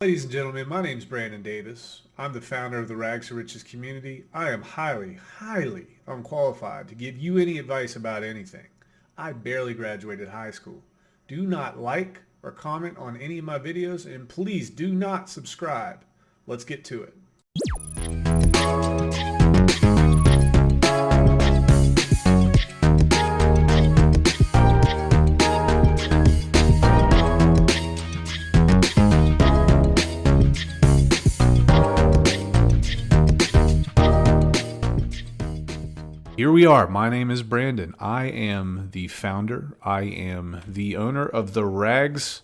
Ladies and gentlemen, my name is Brandon Davis. I'm the founder of the Rags to Riches community. I am highly unqualified to give you any advice about anything. I barely graduated high school. Do not like or comment on any of my videos, and please do not subscribe. Let's get to it. Here we are. My name is Brandon. I am the founder. I am the owner of the Rags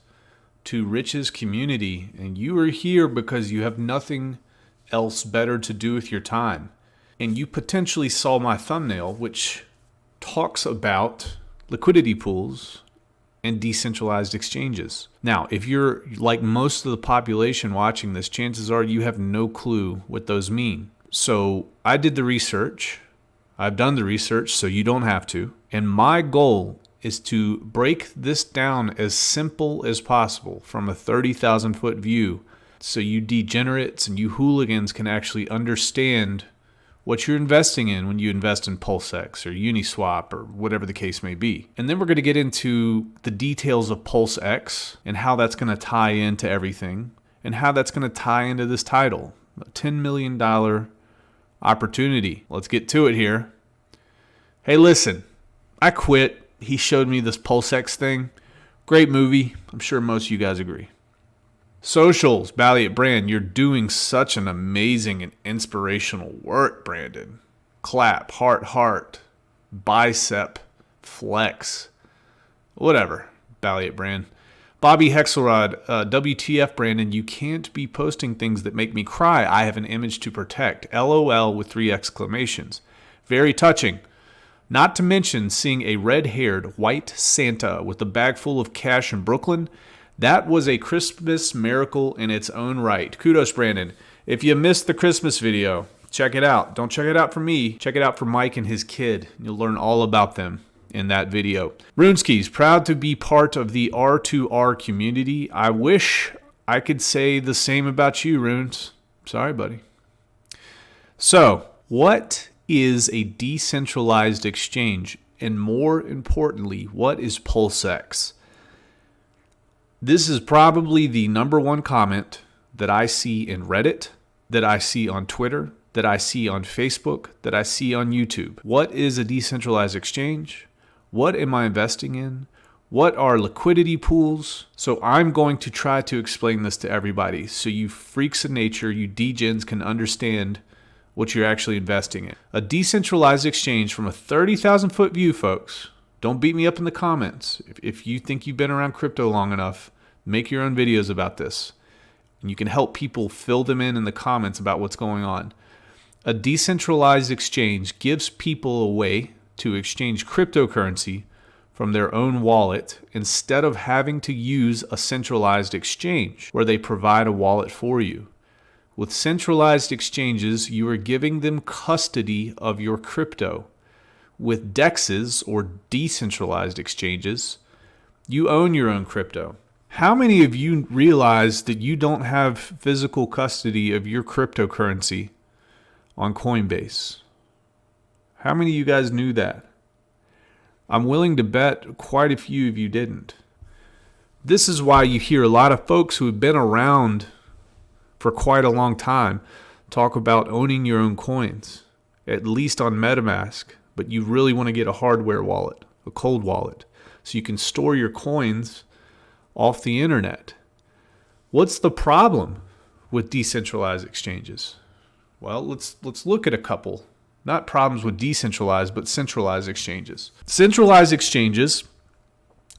to Riches community. And you are here because you have nothing else better to do with your time. And you potentially saw my thumbnail, which talks about liquidity pools and decentralized exchanges. Now, if you're like most of the population watching this, chances are you have no clue what those mean. So I did the research. I've done the research, so you don't have to. And my goal is to break this down as simple as possible from a 30,000 foot view so you degenerates and you hooligans can actually understand what you're investing in when you invest in PulseX or Uniswap or whatever the case may be. And then we're going to get into the details of PulseX and how that's going to tie into everything and how that's going to tie into this title, a $10 million opportunity. Let's get to it here. Hey, listen, I quit. He showed me this PulseX thing. Great movie. I'm sure most of you guys agree. Socials, Balliet Brand, you're doing such an amazing and inspirational work, Brandon. Clap, heart, bicep, flex, whatever, Balliet Brand. Bobby Hexelrod, WTF, Brandon, you can't be posting things that make me cry. I have an image to protect. LOL with 3 exclamations. Very touching. Not to mention seeing a red-haired white Santa with a bag full of cash in Brooklyn. That was a Christmas miracle in its own right. Kudos, Brandon. If you missed the Christmas video, check it out. Don't check it out for me. Check it out for Mike and his kid. You'll learn all about them in that video. Runeskis, proud to be part of the R2R community. I wish I could say the same about you, Runes. Sorry, buddy. So, what is a decentralized exchange? And more importantly, what is PulseX? This is probably the number one comment that I see in Reddit, that I see on Twitter, that I see on Facebook, that I see on YouTube. What is a decentralized exchange? What am I investing in? What are liquidity pools? So I'm going to try to explain this to everybody so you freaks of nature, you degens can understand what you're actually investing in. A decentralized exchange from a 30,000 foot view, folks. Don't beat me up in the comments. If you think you've been around crypto long enough, make your own videos about this. And you can help people fill them in the comments about what's going on. A decentralized exchange gives people a way to exchange cryptocurrency from their own wallet instead of having to use a centralized exchange where they provide a wallet for you. With centralized exchanges, you are giving them custody of your crypto. With DEXs, or decentralized exchanges, you own your own crypto. How many of you realize that you don't have physical custody of your cryptocurrency on Coinbase? How many of you guys knew that? I'm willing to bet quite a few of you didn't. This is why you hear a lot of folks who have been around for quite a long time talk about owning your own coins, at least on MetaMask, but you really want to get a hardware wallet, a cold wallet, so you can store your coins off the internet. What's the problem with decentralized exchanges? Well, let's look at a couple. Not problems with decentralized, but centralized exchanges. Centralized exchanges,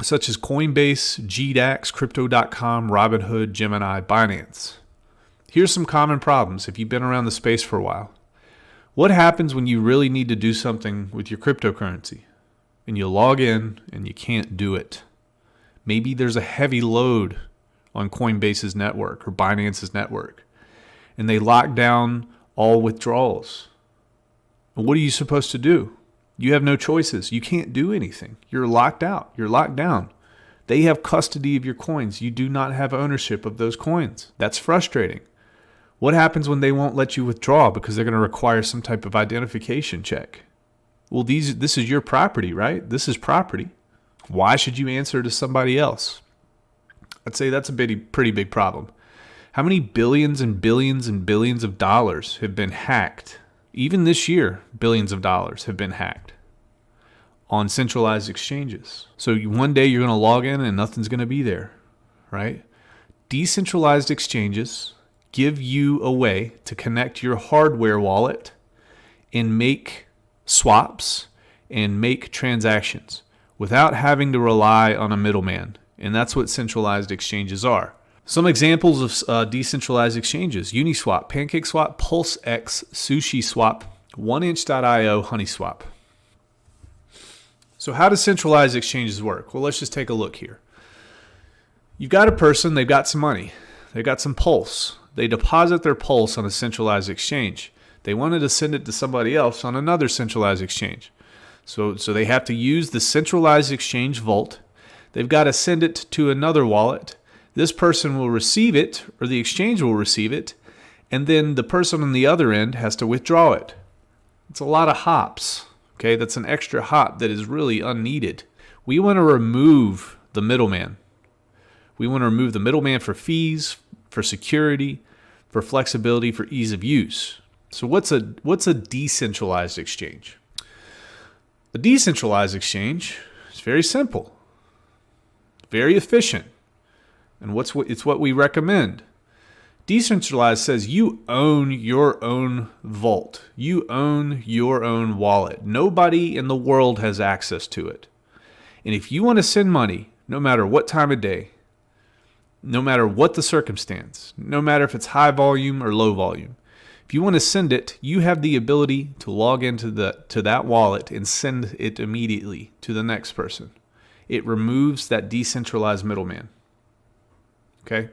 such as Coinbase, GDAX, Crypto.com, Robinhood, Gemini, Binance. Here's some common problems if you've been around the space for a while. What happens when you really need to do something with your cryptocurrency and you log in and you can't do it? Maybe there's a heavy load on Coinbase's network or Binance's network and they lock down all withdrawals. What are you supposed to do? You have no choices. You can't do anything. You're locked out. You're locked down. They have custody of your coins. You do not have ownership of those coins. That's frustrating. What happens when they won't let you withdraw because they're going to require some type of identification check? Well, this is your property, right? This is property. Why should you answer to somebody else? I'd say that's a pretty big problem. How many billions and billions and billions of dollars have been hacked? Even this year, billions of dollars have been hacked on centralized exchanges. So one day you're going to log in and nothing's going to be there, right? Decentralized exchanges give you a way to connect your hardware wallet and make swaps and make transactions without having to rely on a middleman. And that's what centralized exchanges are. Some examples of decentralized exchanges: Uniswap, Pancake Swap, PulseX, Sushi Swap, 1inch.io, HoneySwap. So how do centralized exchanges work? Well, let's just take a look here. You've got a person, they've got some money, they've got some Pulse. They deposit their Pulse on a centralized exchange. They wanted to send it to somebody else on another centralized exchange. So they have to use the centralized exchange vault. They've got to send it to another wallet. This person will receive it, or the exchange will receive it, and then the person on the other end has to withdraw it. It's a lot of hops. Okay, that's an extra hop that is really unneeded. We want to remove the middleman. We want to remove the middleman for fees, for security, for flexibility, for ease of use. So what's a decentralized exchange? A decentralized exchange is very simple, very efficient, and it's what we recommend. Decentralized says you own your own vault. You own your own wallet. Nobody in the world has access to it. And if you want to send money, no matter what time of day, no matter what the circumstance, no matter if it's high volume or low volume, if you want to send it, you have the ability to log into that wallet and send it immediately to the next person. It removes that decentralized middleman. Okay?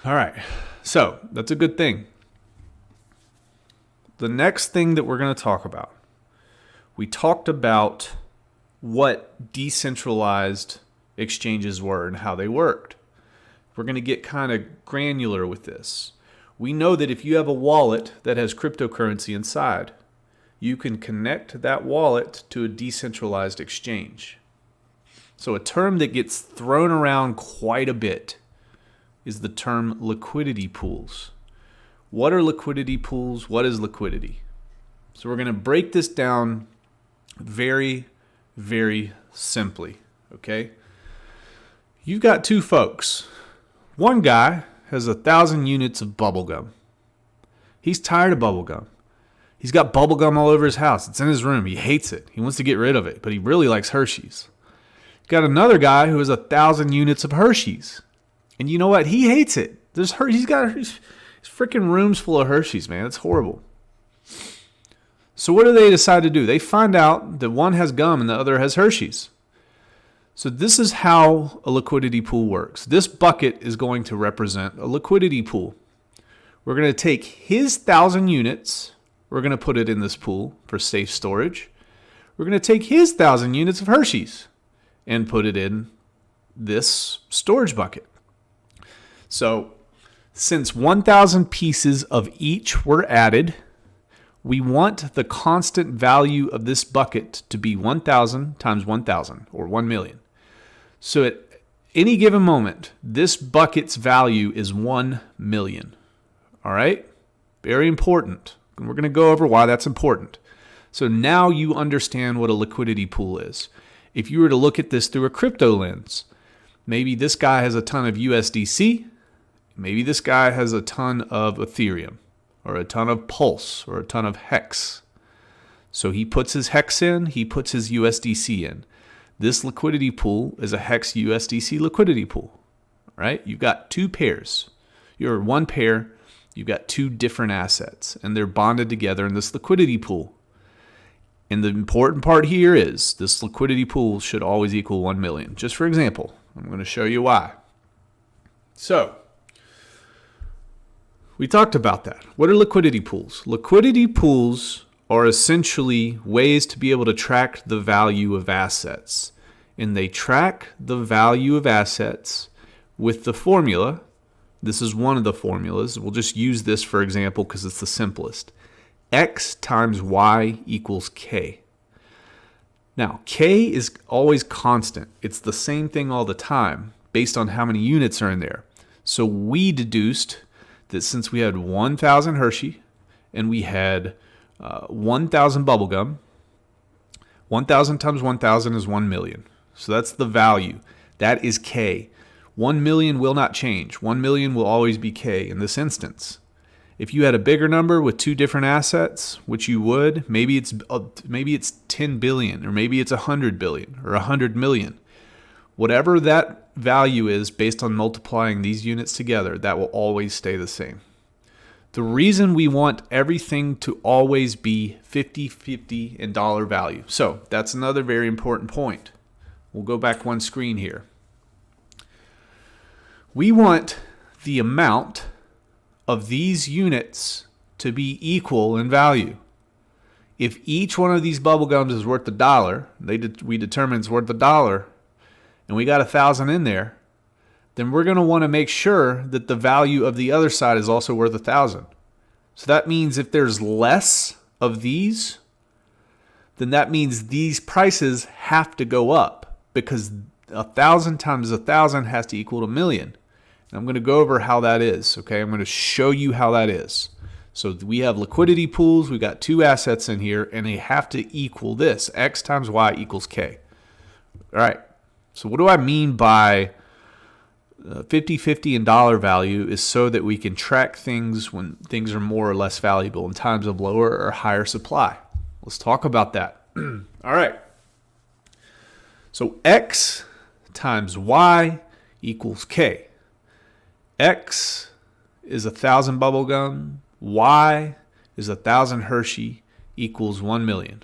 All right. So that's a good thing. The next thing that we're going to talk about, we talked about what decentralized exchanges were and how they worked. We're going to get kind of granular with this. We know that if you have a wallet that has cryptocurrency inside, you can connect that wallet to a decentralized exchange. So a term that gets thrown around quite a bit is the term liquidity pools. What are liquidity pools? What is liquidity? So we're going to break this down very, very simply, okay? You've got two folks. One guy has 1,000 units of bubblegum. He's tired of bubblegum. He's got bubblegum all over his house. It's in his room. He hates it. He wants to get rid of it, but he really likes Hershey's. Got another guy who has 1,000 units of Hershey's. And you know what? He hates it. He's got his freaking rooms full of Hershey's, man. It's horrible. So what do they decide to do? They find out that one has gum and the other has Hershey's. So this is how a liquidity pool works. This bucket is going to represent a liquidity pool. We're going to take his 1,000 units. We're going to put it in this pool for safe storage. We're going to take his 1,000 units of Hershey's and put it in this storage bucket. So since 1,000 pieces of each were added, we want the constant value of this bucket to be 1,000 times 1,000, or 1 million. So at any given moment, this bucket's value is 1 million. All right? Very important. And we're going to go over why that's important. So now you understand what a liquidity pool is. If you were to look at this through a crypto lens, maybe this guy has a ton of USDC. Maybe this guy has a ton of Ethereum, or a ton of Pulse, or a ton of HEX. So he puts his HEX in, he puts his USDC in. This liquidity pool is a HEX USDC liquidity pool, right? You've got two pairs. You're one pair, you've got two different assets, and they're bonded together in this liquidity pool. And the important part here is this liquidity pool should always equal 1 million. Just for example, I'm going to show you why. So we talked about that. What are liquidity pools? Liquidity pools are essentially ways to be able to track the value of assets. and they track the value of assets with the formula. This is one of the formulas. We'll just use this for example because it's the simplest. X times Y equals K. Now, K is always constant. It's the same thing all the time based on how many units are in there. So we deduced that since we had 1,000 Hershey and we had 1,000 bubblegum, 1,000 times 1,000 is 1 million. So that's the value. That is K. 1 million will not change. 1 million will always be K in this instance. If you had a bigger number with two different assets, which you would, maybe it's 10 billion or maybe it's 100 billion or 100 million. Whatever that value is based on multiplying these units together, that will always stay the same. The reason we want everything to always be 50-50 in dollar value. So that's another very important point. We'll go back one screen here. We want the amount of these units to be equal in value. If each one of these bubblegums is worth $1, we determine it's worth $1, and we got 1,000 in there, then we're going to want to make sure that the value of the other side is also worth 1,000. So that means if there's less of these, then that means these prices have to go up because 1,000 times 1,000 has to equal 1 million. And I'm going to go over how that is. Okay, I'm going to show you how that is. So we have liquidity pools. We got two assets in here, and they have to equal this. X times Y equals K. All right. So what do I mean by 50-50 in dollar value is so that we can track things when things are more or less valuable in times of lower or higher supply. Let's talk about that. All right. So X times Y equals K. X is 1,000 bubblegum. Y is 1,000 Hershey equals 1 million.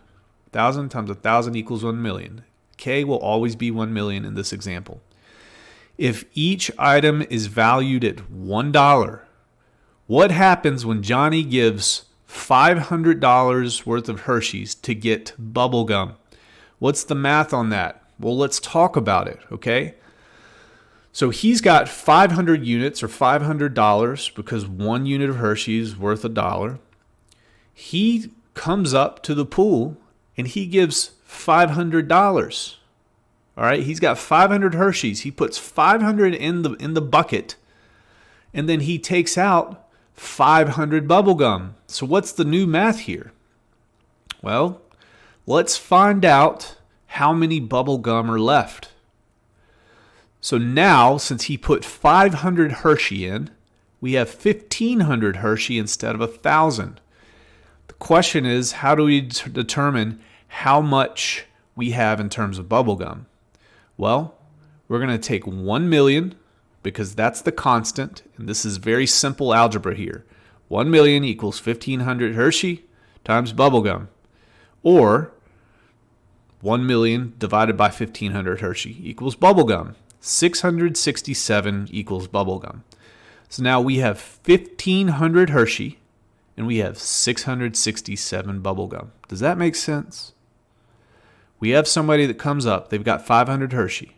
1,000 times 1,000 equals 1 million. K will always be 1 million in this example. If each item is valued at $1, what happens when Johnny gives $500 worth of Hershey's to get bubblegum? What's the math on that? Well, let's talk about it, okay? So he's got 500 units or $500 because one unit of Hershey's is worth $1. He comes up to the pool and he gives $500. All right, he's got 500 Hershey's. He puts 500 in the bucket, and then he takes out 500 bubblegum. So what's the new math here? Well, let's find out how many bubblegum are left. So now, since he put 500 Hershey in, we have 1,500 Hershey instead of 1,000. The question is, how do we determine how much we have in terms of bubblegum? Well, we're going to take 1 million because that's the constant, and this is very simple algebra here. 1 million equals 1,500 Hershey times bubblegum, or 1 million divided by 1,500 Hershey equals bubblegum. 667 equals bubblegum. So now we have 1,500 Hershey and we have 667 bubblegum. Does that make sense? We have somebody that comes up, they've got 500 Hershey.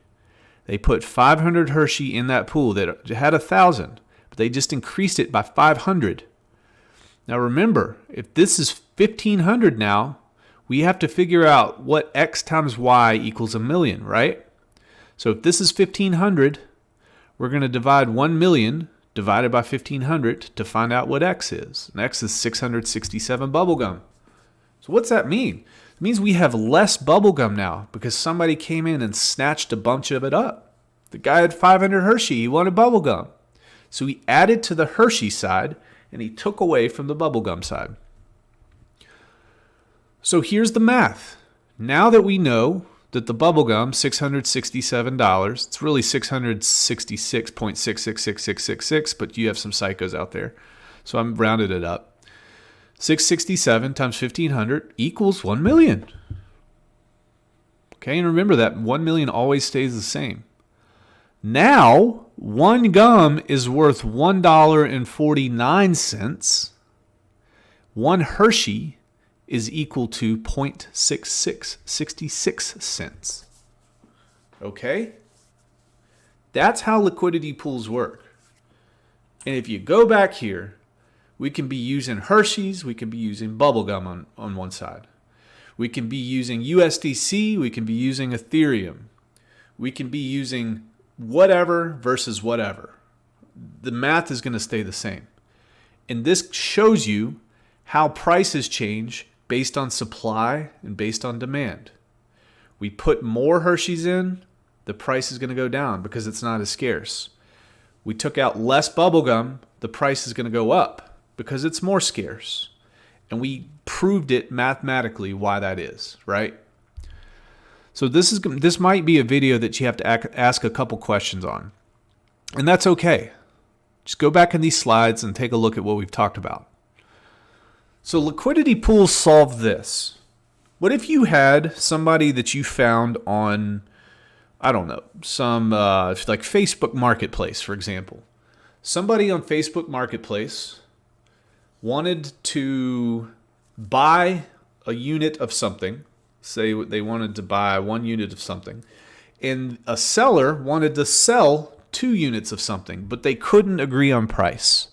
They put 500 Hershey in that pool that had 1,000, but they just increased it by 500. Now remember, if this is 1,500 now, we have to figure out what X times Y equals 1 million, right? So if this is 1,500, we're going to divide 1 million divided by 1,500 to find out what X is. And X is 667 bubblegum. So what's that mean? It means we have less bubblegum now because somebody came in and snatched a bunch of it up. The guy had 500 Hershey. He wanted bubblegum. So he added to the Hershey side and he took away from the bubblegum side. So here's the math. Now that we know that the bubblegum, $667, it's really 666.666666, but you have some psychos out there, so I'm rounded it up. 667 times 1,500 equals 1 million. Okay, and remember that 1 million always stays the same. Now, one gum is worth $1.49. One Hershey is equal to 0.6666 cents. Okay? That's how liquidity pools work. And if you go back here, we can be using Hershey's, we can be using bubblegum on one side. We can be using USDC, we can be using Ethereum. We can be using whatever versus whatever. The math is going to stay the same. And this shows you how prices change based on supply and based on demand. We put more Hershey's in, the price is going to go down because it's not as scarce. We took out less bubblegum, the price is going to go up because it's more scarce. And we proved it mathematically why that is, right? So this might be a video that you have to ask a couple questions on. And that's okay. Just go back in these slides and take a look at what we've talked about. So liquidity pools solve this. What if you had somebody that you found on, I don't know, some like Facebook Marketplace, for example. Somebody on Facebook Marketplace wanted to buy a unit of something. Say they wanted to buy 1 unit of something. And a seller wanted to sell 2 units of something, but they couldn't agree on price.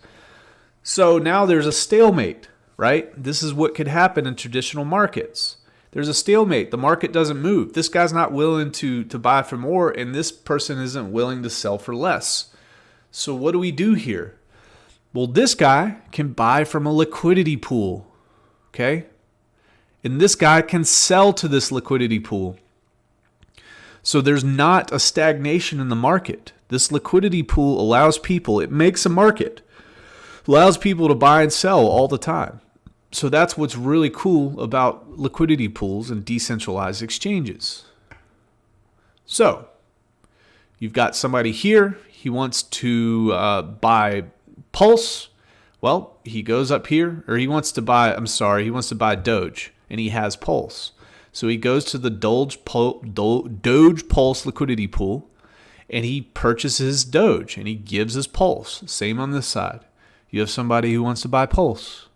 So now there's a stalemate, right? This is what could happen in traditional markets. There's a stalemate. The market doesn't move. This guy's not willing to buy for more, and this person isn't willing to sell for less. So what do we do here? Well, this guy can buy from a liquidity pool, okay? And this guy can sell to this liquidity pool. So there's not a stagnation in the market. This liquidity pool allows people, it makes a market, allows people to buy and sell all the time. So that's what's really cool about liquidity pools and decentralized exchanges. So you've got somebody here, he wants to buy Pulse. Well, he goes up here, or he wants to buy Doge, and he has Pulse. So he goes to the Doge Pulse liquidity pool, and he purchases Doge, and he gives his Pulse. Same on this side. You have somebody who wants to buy Pulse,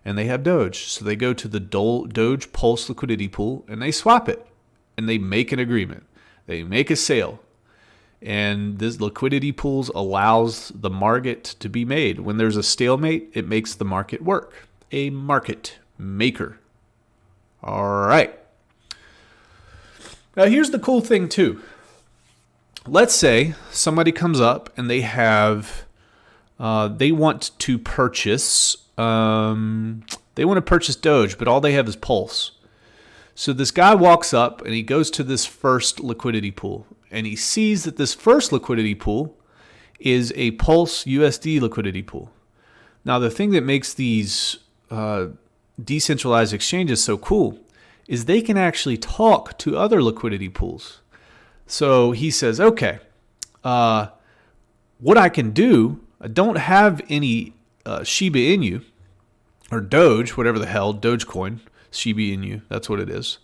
and they have Doge. So they go to the Doge Pulse liquidity pool, and they swap it, and they make an agreement. They make a sale. And this liquidity pools allows the market to be made. When there's a stalemate, it makes the market work. A market maker. All right. Now here's the cool thing too. Let's say somebody comes up and they have, they want to purchase Doge, but all they have is Pulse. So this guy walks up and he goes to this first liquidity pool, and he sees that this first liquidity pool is a Pulse USD liquidity pool. Now, the thing that makes these decentralized exchanges so cool is they can actually talk to other liquidity pools. So he says, okay, what I can do, I don't have any Shiba Inu or Doge, whatever the hell, Dogecoin, Shiba Inu, that's what it is.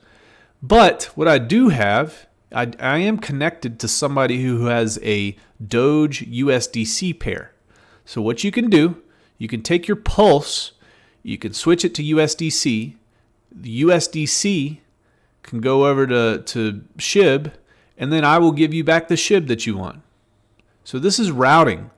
But what I do have, I am connected to somebody who has a Doge USDC pair. So what you can do, you can take your Pulse, you can switch it to USDC. The USDC can go over to SHIB, and then I will give you back the SHIB that you want. So this is routing.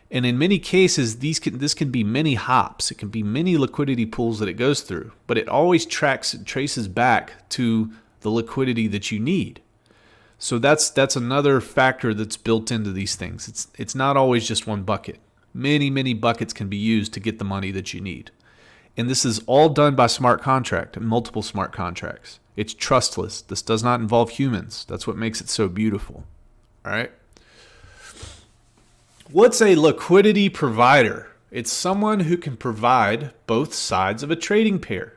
And in many cases, this can be many hops. It can be many liquidity pools that it goes through, but it always traces back to the liquidity that you need. So that's another factor that's built into these things. It's not always just one bucket. Many buckets can be used to get the money that you need. And this is all done by smart contract and multiple smart contracts. It's trustless. This does not involve humans. That's what makes it so beautiful. All right. What's a liquidity provider? It's someone who can provide both sides of a trading pair.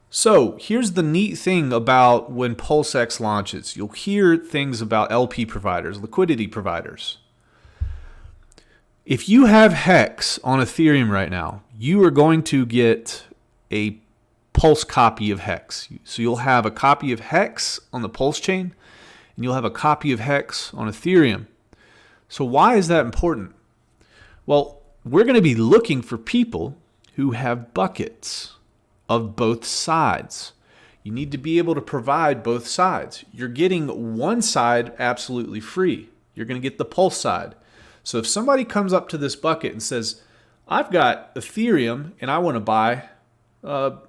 So here's the neat thing about when PulseX launches. You'll hear things about LP providers, liquidity providers. If you have HEX on Ethereum right now, you are going to get a Pulse copy of HEX. So you'll have a copy of HEX on the Pulsechain, and you'll have a copy of HEX on Ethereum. So why is that important? Well, we're going to be looking for people who have buckets of both sides. You need to be able to provide both sides. You're getting one side absolutely free. You're going to get the Pulse side. So if somebody comes up to this bucket and says, I've got Ethereum and I want to buy, I've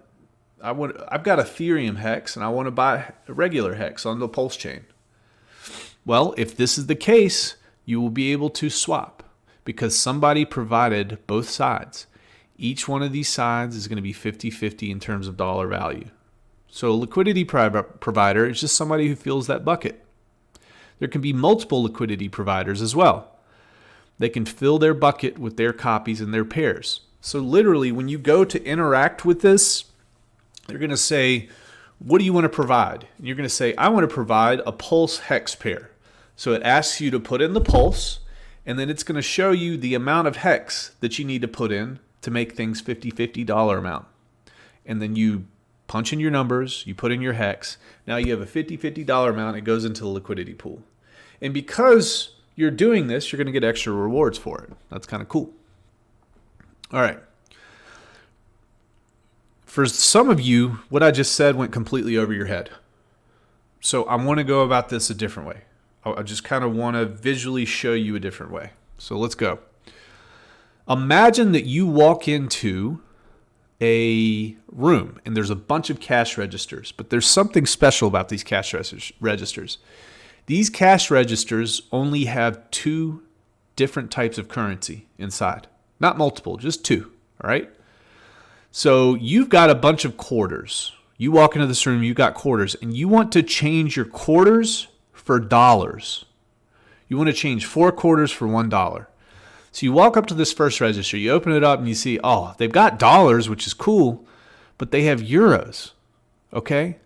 got Ethereum hex and I want to buy a regular hex on the Pulsechain. Well, if this is the case, you will be able to swap because somebody provided both sides. Each one of these sides is going to be 50-50 in terms of dollar value. So a liquidity provider is just somebody who fills that bucket. There can be multiple liquidity providers as well. They can fill their bucket with their copies and their pairs. So literally, when you go to interact with this, they're going to say, what do you want to provide? And you're going to say, I want to provide a Pulse hex pair. So it asks you to put in the Pulse, and then it's going to show you the amount of hex that you need to put in to make things $50 dollar amount. And then you punch in your numbers, you put in your hex. Now you have a $50 dollar amount. It goes into the liquidity pool. And because you're doing this, you're going to get extra rewards for it. That's kind of cool. All right. For some of you, what I just said went completely over your head. So I want to go about this a different way. I just kind of want to visually show you a different way. So let's go. Imagine that you walk into a room and there's a bunch of cash registers, but there's something special about these cash registers. These cash registers only have two different types of currency inside. Not multiple, just two, all right? So you've got a bunch of quarters. You walk into this room, you've got quarters, and you want to change your quarters for dollars. You want to change 4 quarters for $1. So you walk up to this first register, you open it up and you see, oh, they've got dollars, which is cool, but they have euros, okay?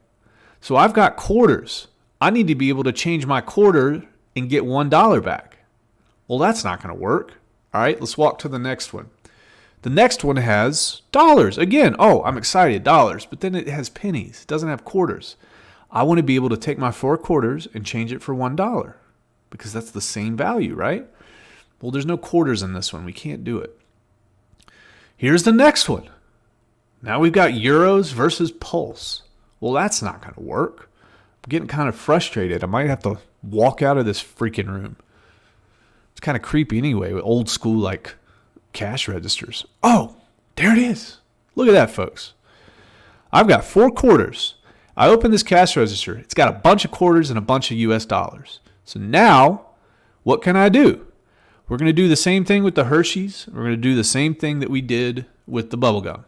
So I've got quarters. I need to be able to change my quarter and get $1 back. Well, that's not going to work. All right, let's walk to the next one. The next one has dollars. Again, oh, I'm excited, dollars, but then it has pennies. It doesn't have quarters. I want to be able to take my 4 quarters and change it for $1 because that's the same value, right? Well, there's no quarters in this one. We can't do it. Here's the next one. Now we've got euros versus Pulse. Well, that's not going to work. I'm getting kind of frustrated. I might have to walk out of this freaking room. It's kind of creepy anyway, with old school like cash registers. Oh, there it is. Look at that, folks. I've got 4 quarters. I open this cash register. It's got a bunch of quarters and a bunch of US dollars. So now, what can I do? We're going to do the same thing with the Hershey's. We're going to do the same thing that we did with the bubblegum.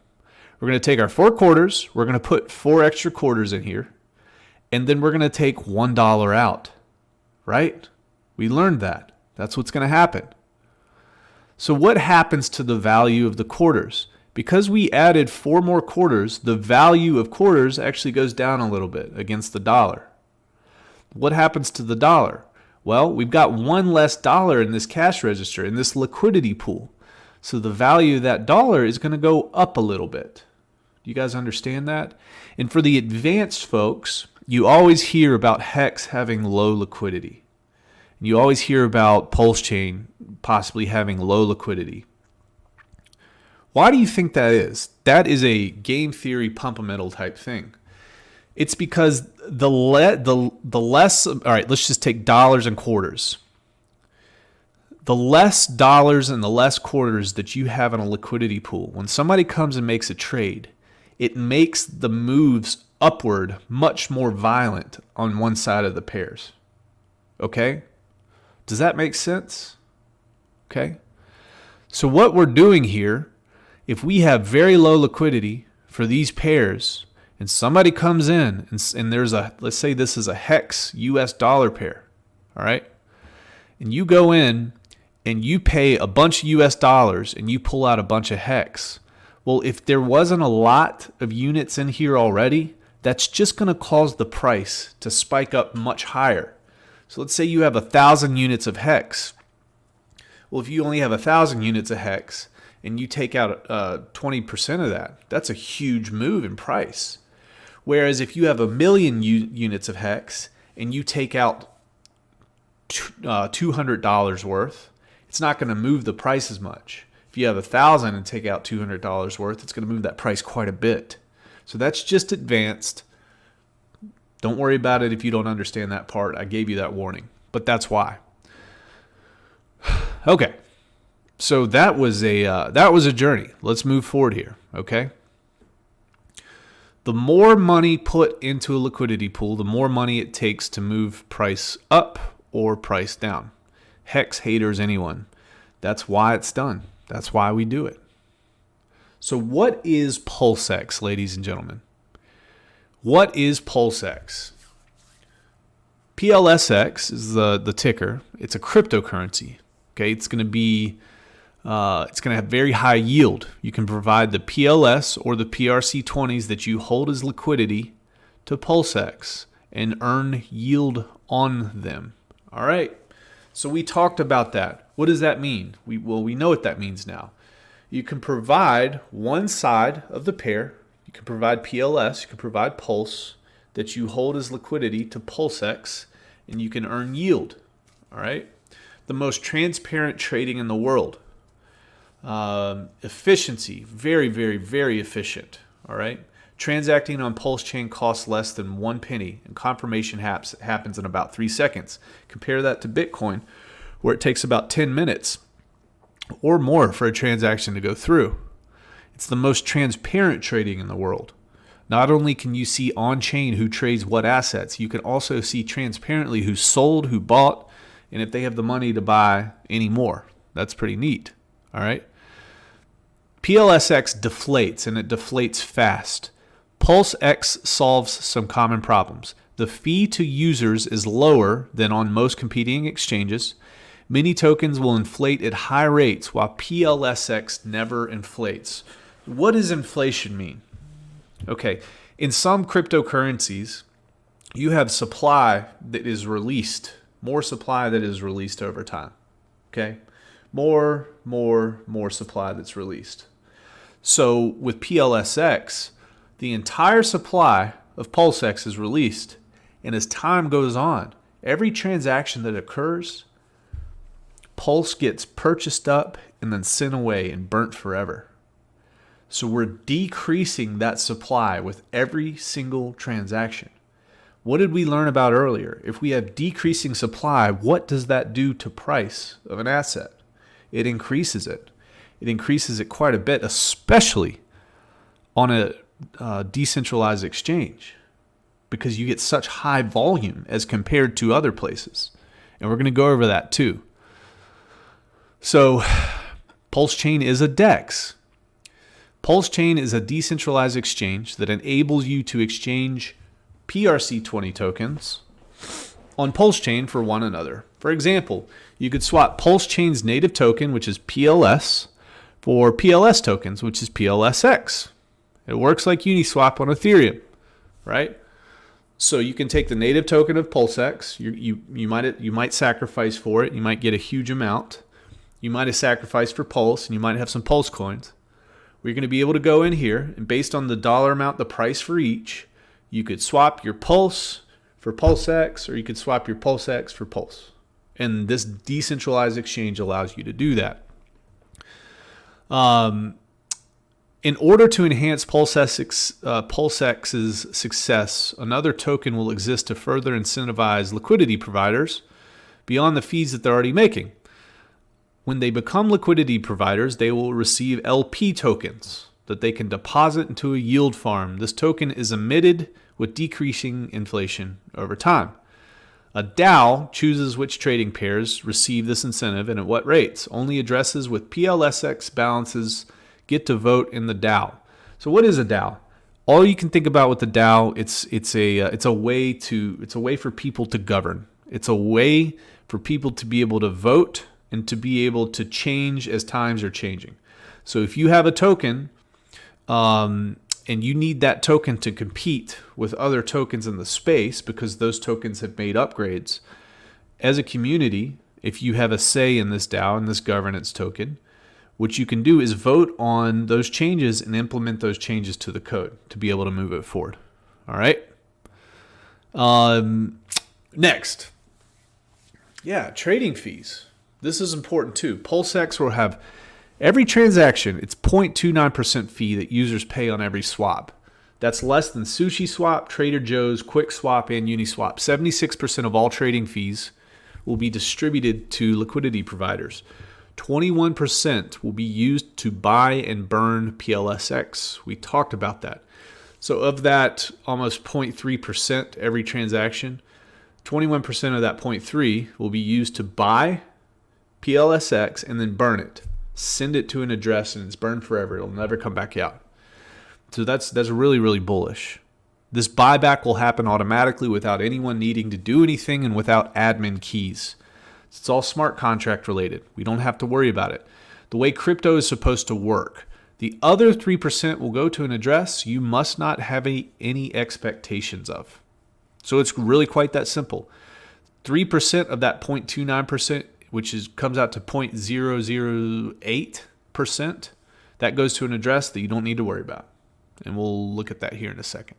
We're going to take our 4 quarters. We're going to put 4 extra quarters in here. And then we're going to take $1 out. Right? We learned that. That's what's going to happen. So what happens to the value of the quarters? Because we added 4 more quarters, the value of quarters actually goes down a little bit against the dollar. What happens to the dollar? Well, we've got 1 less dollar in this cash register, in this liquidity pool. So the value of that dollar is going to go up a little bit. Do you guys understand that? And for the advanced folks, you always hear about Hex having low liquidity. You always hear about Pulsechain possibly having low liquidity. Why do you think that is? That is a game theory pump-a-metal type thing. It's because the less, all right, let's just take dollars and quarters. The less dollars and the less quarters that you have in a liquidity pool, when somebody comes and makes a trade, it makes the moves upward much more violent on one side of the pairs. Okay? Does that make sense? Okay? So what we're doing here, if we have very low liquidity for these pairs, and somebody comes in and there's a, let's say this is a hex US dollar pair, all right? And you go in and you pay a bunch of US dollars and you pull out a bunch of hex. Well, if there wasn't a lot of units in here already, that's just going to cause the price to spike up much higher. So let's say you have 1,000 units of hex. Well, if you only have 1,000 units of hex and you take out 20% of that, that's a huge move in price. Whereas if you have 1,000,000 units of hex and you take out $200 worth, it's not going to move the price as much. If you have 1,000 and take out $200 worth, it's going to move that price quite a bit. So that's just advanced. Don't worry about it if you don't understand that part. I gave you that warning, but that's why. Okay, so that was a journey. Let's move forward here. Okay. The more money put into a liquidity pool, the more money it takes to move price up or price down. Hex haters anyone. That's why it's done. That's why we do it. So what is PulseX, ladies and gentlemen? What is PulseX? PLSX is the ticker. It's a cryptocurrency. Okay, it's going to have very high yield. You can provide the PLS or the PRC20s that you hold as liquidity to PulseX and earn yield on them. All right. So we talked about that. What does that mean? We know what that means now. You can provide one side of the pair. You can provide PLS. You can provide Pulse that you hold as liquidity to PulseX, and you can earn yield. All right. The most transparent trading in the world. Efficiency, very, very, very efficient. All right. Transacting on Pulsechain costs less than 1 penny, and confirmation happens in about 3 seconds. Compare that to Bitcoin, where it takes about 10 minutes or more for a transaction to go through. It's the most transparent trading in the world. Not only can you see on-chain who trades what assets, you can also see transparently who sold, who bought, and if they have the money to buy any more. That's pretty neat. All right. PLSX deflates, and it deflates fast. PulseX solves some common problems. The fee to users is lower than on most competing exchanges. Many tokens will inflate at high rates, while PLSX never inflates. What does inflation mean? Okay, in some cryptocurrencies, you have supply that is released, more supply that is released over time. Okay, more supply that's released. So with PLSX, the entire supply of PulseX is released, and as time goes on, every transaction that occurs, Pulse gets purchased up and then sent away and burnt forever. So we're decreasing that supply with every single transaction. What did we learn about earlier? If we have decreasing supply, what does that do to price of an asset? It increases it. It increases it quite a bit, especially on a decentralized exchange, because you get such high volume as compared to other places. And we're going to go over that too. So Pulsechain is a DEX. Pulsechain is a decentralized exchange that enables you to exchange PRC20 tokens on Pulsechain for one another. For example, you could swap Pulsechain's native token, which is PLS, for PLS tokens, which is PLSX. It works like Uniswap on Ethereum, right? So you can take the native token of PulseX. You might sacrifice for it. You might get a huge amount. You might have sacrificed for Pulse, and you might have some Pulse coins. We're going to be able to go in here, and based on the dollar amount, the price for each, you could swap your Pulse for PulseX, or you could swap your PulseX for Pulse. And this decentralized exchange allows you to do that. In order to enhance PulseX's success, another token will exist to further incentivize liquidity providers beyond the fees that they're already making. When they become liquidity providers, they will receive LP tokens that they can deposit into a yield farm. This token is emitted with decreasing inflation over time. A DAO chooses which trading pairs receive this incentive and at what rates. Only addresses with PLSX balances get to vote in the DAO. So what is a DAO? All you can think about with the DAO, it's a way for people to govern. It's a way for people to be able to vote and to be able to change as times are changing. So if you have a token, and you need that token to compete with other tokens in the space because those tokens have made upgrades, as a community, if you have a say in this DAO and this governance token, what you can do is vote on those changes and implement those changes to the code to be able to move it forward. All right. Next. Yeah, trading fees. This is important too. PulseX will have every transaction, it's 0.29% fee that users pay on every swap. That's less than SushiSwap, Trader Joe's, QuickSwap, and Uniswap. 76% of all trading fees will be distributed to liquidity providers. 21% will be used to buy and burn PulseX. We talked about that. So of that almost 0.3% every transaction, 21% of that 0.3 will be used to buy PulseX and then burn it. Send it to an address and it's burned forever. It'll never come back out. So that's really, really bullish. This buyback will happen automatically without anyone needing to do anything and without admin keys. It's all smart contract related. We don't have to worry about it. The way crypto is supposed to work. The other 3% will go to an address you must not have any expectations of. So it's really quite that simple. 3% of that 0.29%, which comes out to 0.008%, that goes to an address that you don't need to worry about. And we'll look at that here in a second.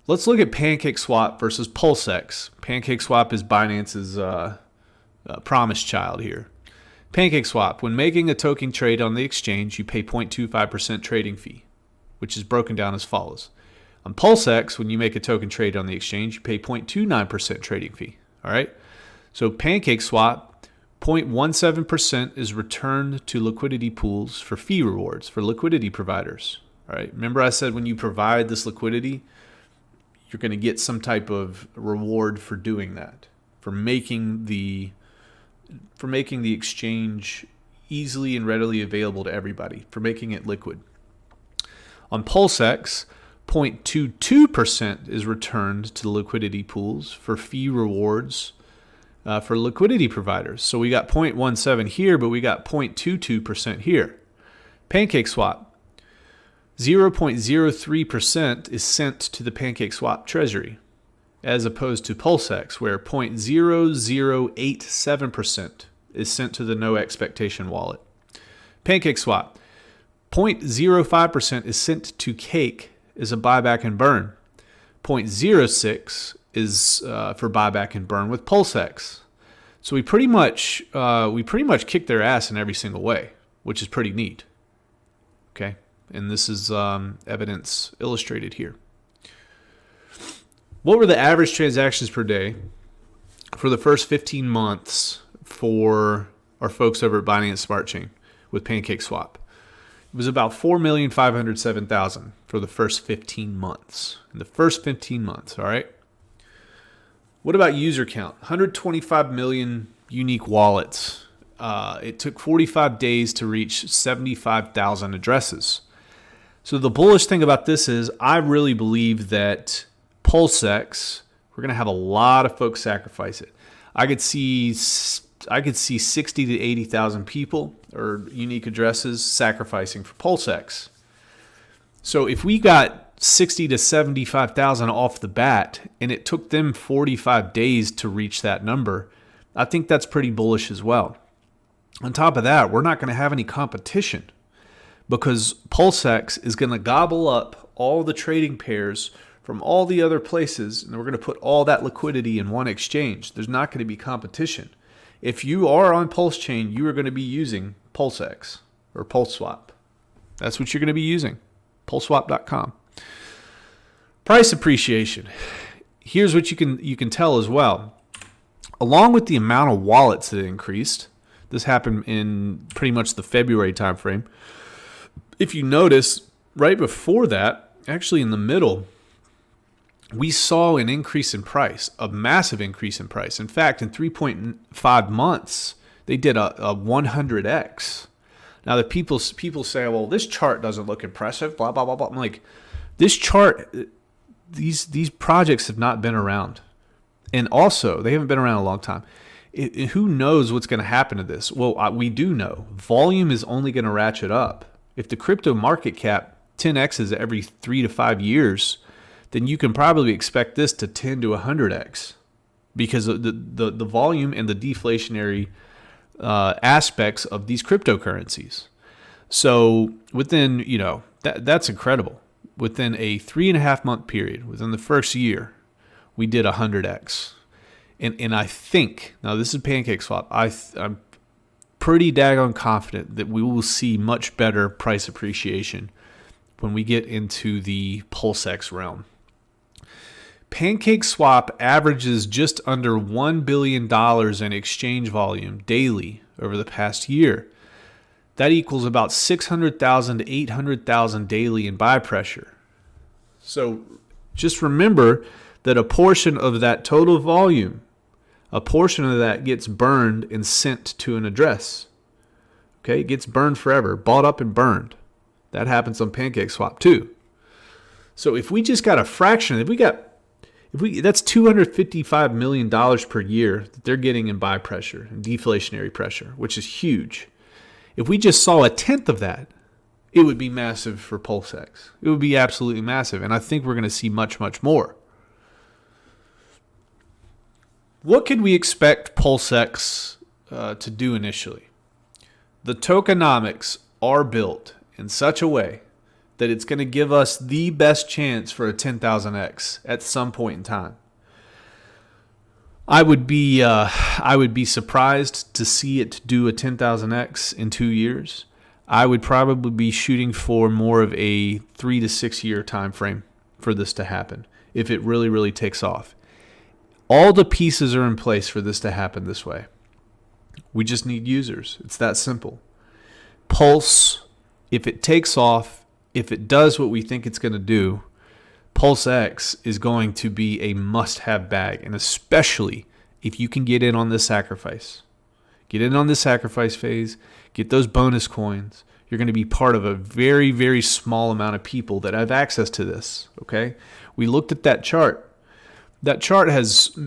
Let's look at Pancake Swap versus PulseX. Pancake Swap is Binance's promise child here. Pancake Swap, when making a token trade on the exchange, you pay 0.25% trading fee, which is broken down as follows. On PulseX, when you make a token trade on the exchange, you pay 0.29% trading fee. All right. So Pancake Swap, 0.17% is returned to liquidity pools for fee rewards for liquidity providers. All right. Remember I said when you provide this liquidity, you're going to get some type of reward for doing that, for making the exchange easily and readily available to everybody, for making it liquid. On PulseX, 0.22% is returned to the liquidity pools for fee rewards for liquidity providers. So we got 0.17 here, but we got 0.22% here. Pancake Swap, 0.03% is sent to the Pancake Swap treasury, as opposed to PulseX, where 0.0087% is sent to the no expectation wallet. Pancake Swap, 0.05% is sent to Cake as a buyback and burn. 0.06 is for buyback and burn with PulseX. So we pretty much kick their ass in every single way, which is pretty neat. Okay, and this is evidence illustrated here. What were the average transactions per day for the first 15 months for our folks over at Binance Smart Chain with Pancake Swap? It was about 4,507,000 for the first 15 months. In the first 15 months, all right? What about user count? 125 million unique wallets. It took 45 days to reach 75,000 addresses. So the bullish thing about this is I really believe that PulseX, we're going to have a lot of folks sacrifice it. I could see 60 to 80,000 people or unique addresses sacrificing for PulseX. So if we got 60 to 75,000 off the bat and it took them 45 days to reach that number, I think that's pretty bullish as well. On top of that, we're not going to have any competition because PulseX is going to gobble up all the trading pairs from all the other places, and we're going to put all that liquidity in one exchange. There's not going to be competition. If you are on Pulsechain, you are going to be using PulseX or PulseSwap. That's what you're going to be using, pulseswap.com. Price appreciation. Here's what you can tell as well. Along with the amount of wallets that increased, this happened in pretty much the February timeframe. If you notice, right before that, actually in the middle, we saw an increase in price, a massive increase in price. In fact, in 3.5 months, they did a 100x. Now, the people say, well, this chart doesn't look impressive, blah, blah, blah, blah. I'm like, this chart, these projects have not been around. And also, they haven't been around a long time. Who knows what's going to happen to this? Well, we do know. Volume is only going to ratchet up. If the crypto market cap 10x's every 3 to 5 years, then you can probably expect this to 10 to 100x because of the volume and the deflationary aspects of these cryptocurrencies. So within, that's incredible. Within a 3.5 month period, within the first year, we did 100x. And I think, now this is Pancake Swap, I'm pretty daggone confident that we will see much better price appreciation when we get into the PulseX realm. Pancake swap averages just under $1 billion in exchange volume daily over the past year. That equals about 600,000 to 800,000 daily in buy pressure. So just remember that a portion of that total volume, a portion of that gets burned and sent to an address. Okay, it gets burned forever, bought up and burned. That happens on Pancake swap too. So if we just got a fraction, that's $255 million per year that they're getting in buy pressure and deflationary pressure, which is huge. If we just saw a tenth of that, it would be massive for PulseX. It would be absolutely massive, and I think we're going to see much, much more. What could we expect PulseX to do initially? The tokenomics are built in such a way that it's going to give us the best chance for a 10,000x at some point in time. I would be surprised to see it do a 10,000x in 2 years. I would probably be shooting for more of a 3 to 6 year time frame for this to happen if it really, really takes off. All the pieces are in place for this to happen this way. We just need users. It's that simple. Pulse, if it takes off, if it does what we think it's going to do, PulseX is going to be a must-have bag, and especially if you can get in on this sacrifice. Get in on this sacrifice phase, get those bonus coins. You're going to be part of a very, very small amount of people that have access to this, okay? We looked at that chart. That chart has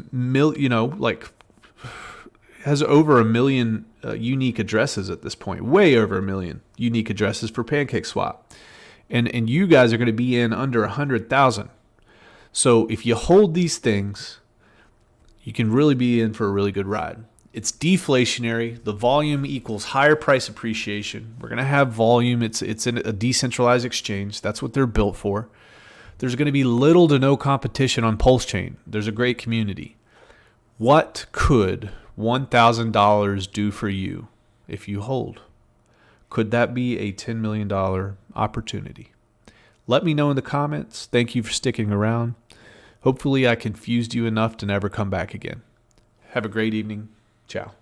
has over 1 million unique addresses at this point, way over 1 million unique addresses for Pancake swap. And you guys are going to be in under 100,000. So if you hold these things, you can really be in for a really good ride. It's deflationary. The volume equals higher price appreciation. We're going to have volume. It's in a decentralized exchange. That's what they're built for. There's going to be little to no competition on Pulsechain. There's a great community. What could $1,000 do for you if you hold? Could that be a $10 million opportunity? Let me know in the comments. Thank you for sticking around. Hopefully I confused you enough to never come back again. Have a great evening. Ciao.